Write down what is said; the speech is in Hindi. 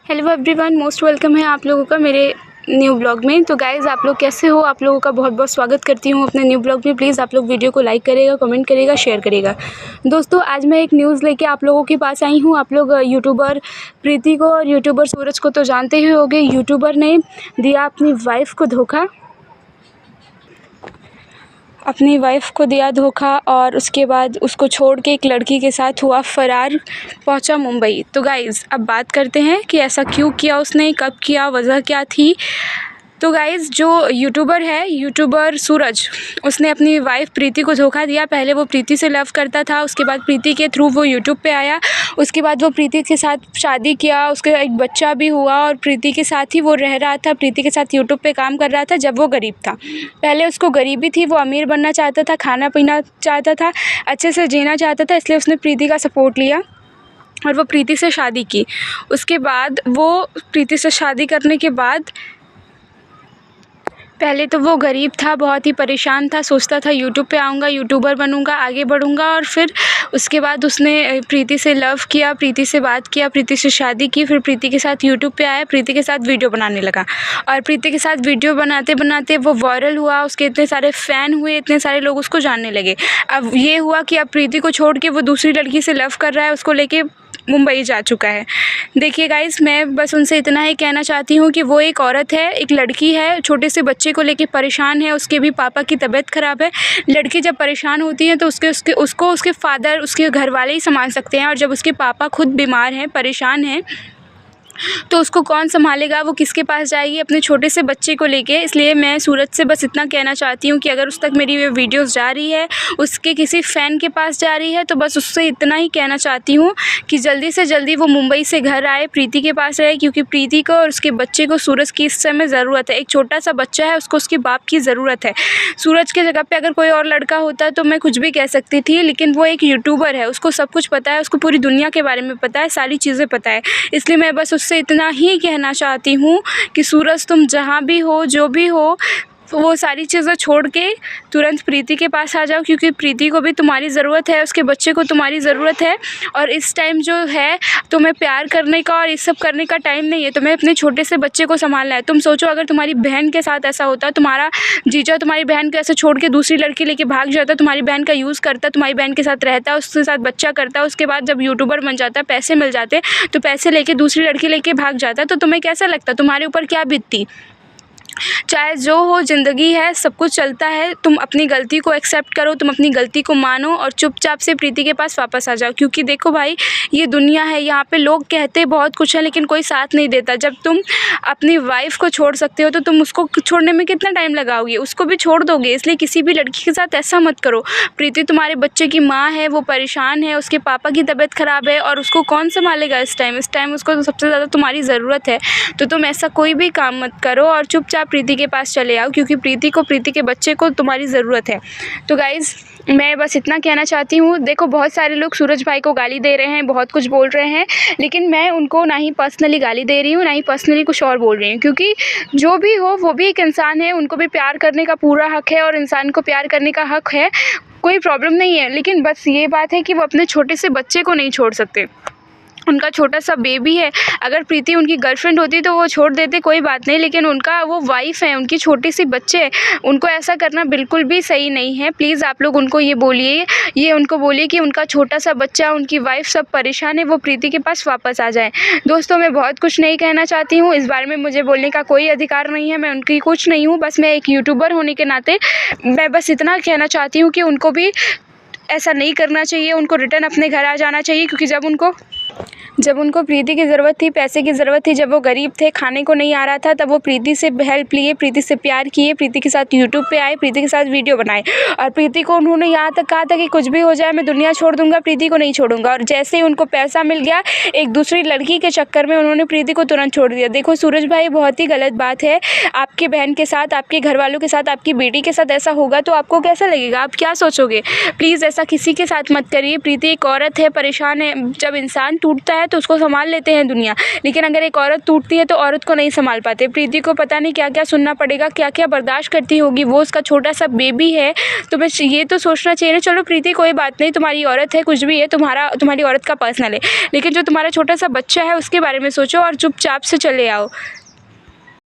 हेलो एवरीवन, मोस्ट वेलकम है आप लोगों का मेरे न्यू ब्लॉग में। तो गाइज़, आप लोग कैसे हो? आप लोगों का बहुत बहुत स्वागत करती हूँ अपने न्यू ब्लॉग में। प्लीज़ आप लोग वीडियो को लाइक करेगा, कमेंट करेगा, शेयर करेगा। दोस्तों, आज मैं एक न्यूज़ लेके आप लोगों के पास आई हूँ। आप लोग यूट्यूबर प्रीति को और यूट्यूबर सूरज को तो जानते ही होंगे। यूट्यूबर ने दिया अपनी वाइफ़ को दिया धोखा और उसके बाद उसको छोड़ के एक लड़की के साथ हुआ फ़रार, पहुंचा मुंबई। तो गाइज़, अब बात करते हैं कि ऐसा क्यों किया उसने, कब किया, वजह क्या थी। तो गाइज़, जो यूट्यूबर है, यूट्यूबर सूरज, उसने अपनी वाइफ़ प्रीति को धोखा दिया। पहले वो प्रीति से लव करता था, उसके बाद प्रीति के थ्रू वो यूट्यूब पे आया। उसके बाद वो प्रीति के साथ शादी किया, उसका एक बच्चा भी हुआ और प्रीति के साथ ही वो रह रहा था। प्रीति के साथ यूट्यूब पे काम कर रहा था जब वो गरीब था। पहले उसको गरीबी थी, वो अमीर बनना चाहता था, खाना पीना चाहता था, अच्छे से जीना चाहता था, इसलिए उसने प्रीति का सपोर्ट लिया और वो प्रीति से शादी की। उसके बाद वो प्रीति से शादी करने के बाद पहले तो वो गरीब था, बहुत ही परेशान था, सोचता था यूट्यूब पे आऊँगा, यूट्यूबर बनूँगा, आगे बढ़ूँगा। और फिर उसके बाद उसने प्रीति से लव किया, प्रीति से बात किया, प्रीति से शादी की, फिर प्रीति के साथ यूट्यूब पे आया, प्रीति के साथ वीडियो बनाने लगा। और प्रीति के साथ वीडियो बनाते बनाते वो वायरल हुआ, उसके इतने सारे फ़ैन हुए, इतने सारे लोग उसको जानने लगे। अब ये हुआ कि अब प्रीति को छोड़ के वो दूसरी लड़की से लव कर रहा है, उसको लेके मुंबई जा चुका है। देखिए गाइस, मैं बस उनसे इतना ही कहना चाहती हूँ कि वो एक औरत है, एक लड़की है, छोटे से बच्चे को लेके परेशान है, उसके भी पापा की तबीयत ख़राब है। लड़की जब परेशान होती है तो उसको उसके फादर, उसके घर वाले ही संभाल सकते हैं। और जब उसके पापा खुद बीमार हैं, परेशान हैं, तो उसको कौन संभालेगा? वो किसके पास जाएगी अपने छोटे से बच्चे को लेके? इसलिए मैं सूरज से बस इतना कहना चाहती हूँ कि अगर उस तक मेरी ये वीडियोस जा रही है, उसके किसी फ़ैन के पास जा रही है, तो बस उससे इतना ही कहना चाहती हूँ कि जल्दी से जल्दी वो मुंबई से घर आए, प्रीति के पास रहे, क्योंकि प्रीति को और उसके बच्चे को सूरज की इस समय ज़रूरत है। एक छोटा सा बच्चा है, उसको उसके बाप की ज़रूरत है। सूरज की जगह पर अगर कोई और लड़का होता तो मैं कुछ भी कह सकती थी, लेकिन वो एक यूट्यूबर है, उसको सब कुछ पता है, उसको पूरी दुनिया के बारे में पता है, सारी चीज़ें पता है। इसलिए मैं बस उससे इतना ही कहना चाहती हूँ कि सूरज, तुम जहाँ भी हो, जो भी हो, वो सारी चीज़ें छोड़ के तुरंत प्रीति के पास आ जाओ, क्योंकि प्रीति को भी तुम्हारी ज़रूरत है, उसके बच्चे को तुम्हारी ज़रूरत है। और इस टाइम जो है, तुम्हें प्यार करने का और ये सब करने का टाइम नहीं है, तुम्हें अपने छोटे से बच्चे को संभालना है। तुम सोचो, अगर तुम्हारी बहन के साथ ऐसा होता, तुम्हारा जीजा तुम्हारी बहन को ऐसे छोड़ के दूसरी लड़की लेके भाग जाता, तुम्हारी बहन का यूज़ करता, तुम्हारी बहन के साथ रहता, उसके साथ बच्चा करता, उसके बाद जब यूट्यूबर बन जाता, पैसे मिल जाते, तो पैसे लेके दूसरी लड़की लेके भाग जाता, तो तुम्हें कैसा लगता? तुम्हारे ऊपर क्या बीतती? चाहे जो हो, ज़िंदगी है, सब कुछ चलता है। तुम अपनी गलती को एक्सेप्ट करो, तुम अपनी गलती को मानो और चुपचाप से प्रीति के पास वापस आ जाओ। क्योंकि देखो भाई, ये दुनिया है, यहाँ पे लोग कहते बहुत कुछ है, लेकिन कोई साथ नहीं देता। जब तुम अपनी वाइफ़ को छोड़ सकते हो तो तुम उसको छोड़ने में कितना टाइम लगाओगे? उसको भी छोड़ दोगे। इसलिए किसी भी लड़की के साथ ऐसा मत करो। प्रीति तुम्हारे बच्चे की माँ है, वो परेशान है, उसके पापा की तबीयत ख़राब है, और उसको कौन संभालेगा इस टाइम उसको तो सबसे ज़्यादा तुम्हारी ज़रूरत है। तो तुम ऐसा कोई भी काम मत करो और चुपचाप प्रीति के पास चले आओ, क्योंकि प्रीति को, प्रीति के बच्चे को तुम्हारी ज़रूरत है। तो गाइज़, मैं बस इतना कहना चाहती हूँ। देखो, बहुत सारे लोग सूरज भाई को गाली दे रहे हैं, बहुत कुछ बोल रहे हैं, लेकिन मैं उनको ना ही पर्सनली गाली दे रही हूँ, ना ही पर्सनली कुछ और बोल रही हूँ, क्योंकि जो भी हो, वो भी एक इंसान है, उनको भी प्यार करने का पूरा हक़ है और इंसान को प्यार करने का हक़ है, कोई प्रॉब्लम नहीं है। लेकिन बस ये बात है कि वो अपने छोटे से बच्चे को नहीं छोड़ सकते। उनका छोटा सा बेबी है। अगर प्रीति उनकी गर्लफ्रेंड होती तो वो छोड़ देते, कोई बात नहीं, लेकिन उनका वो वाइफ़ है, उनकी छोटी सी बच्चे है, उनको ऐसा करना बिल्कुल भी सही नहीं है। प्लीज़ आप लोग उनको ये उनको बोलिए कि उनका छोटा सा बच्चा, उनकी वाइफ़ सब परेशान है, वो प्रीति के पास वापस आ जाए। दोस्तों, मैं बहुत कुछ नहीं कहना चाहती हूँ, इस बारे में मुझे बोलने का कोई अधिकार नहीं है, मैं उनकी कुछ नहीं हूँ। बस मैं एक यूट्यूबर होने के नाते मैं बस इतना कहना चाहती हूँ कि उनको भी ऐसा नहीं करना चाहिए, उनको रिटर्न अपने घर आ जाना चाहिए। क्योंकि जब उनको प्रीति की ज़रूरत थी, पैसे की ज़रूरत थी, जब वो गरीब थे, खाने को नहीं आ रहा था, तब वो प्रीति से हेल्प लिए, प्रीति से प्यार किए, प्रीति के साथ यूट्यूब पे आए, प्रीति के साथ वीडियो बनाए। और प्रीति को उन्होंने यहाँ तक कहा था कि कुछ भी हो जाए, मैं दुनिया छोड़ दूंगा, प्रीति को नहीं छोड़ूंगा। और जैसे ही उनको पैसा मिल गया, एक दूसरी लड़की के चक्कर में उन्होंने प्रीति को तुरंत छोड़ दिया। देखो सूरज भाई, बहुत ही गलत बात है। आपके बहन के साथ, आपके घर वालों के साथ, आपकी बेटी के साथ ऐसा होगा तो आपको कैसा लगेगा? आप क्या सोचोगे? प्लीज़ ऐसा किसी के साथ मत करिए। प्रीति एक औरत है, परेशान है। जब इंसान टूटता है है तो उसको संभाल लेते हैं दुनिया, लेकिन अगर एक औरत टूटती है तो औरत को नहीं संभाल पाते। प्रीति को पता नहीं क्या क्या सुनना पड़ेगा, क्या क्या बर्दाश्त करती होगी, वो उसका छोटा सा बेबी है। तो बस ये तो सोचना चाहिए ना, चलो प्रीति कोई बात नहीं, तुम्हारी औरत है, कुछ भी है, तुम्हारी औरत का पर्सनल है, लेकिन जो तुम्हारा छोटा सा बच्चा है उसके बारे में सोचो और चुपचाप से चले आओ।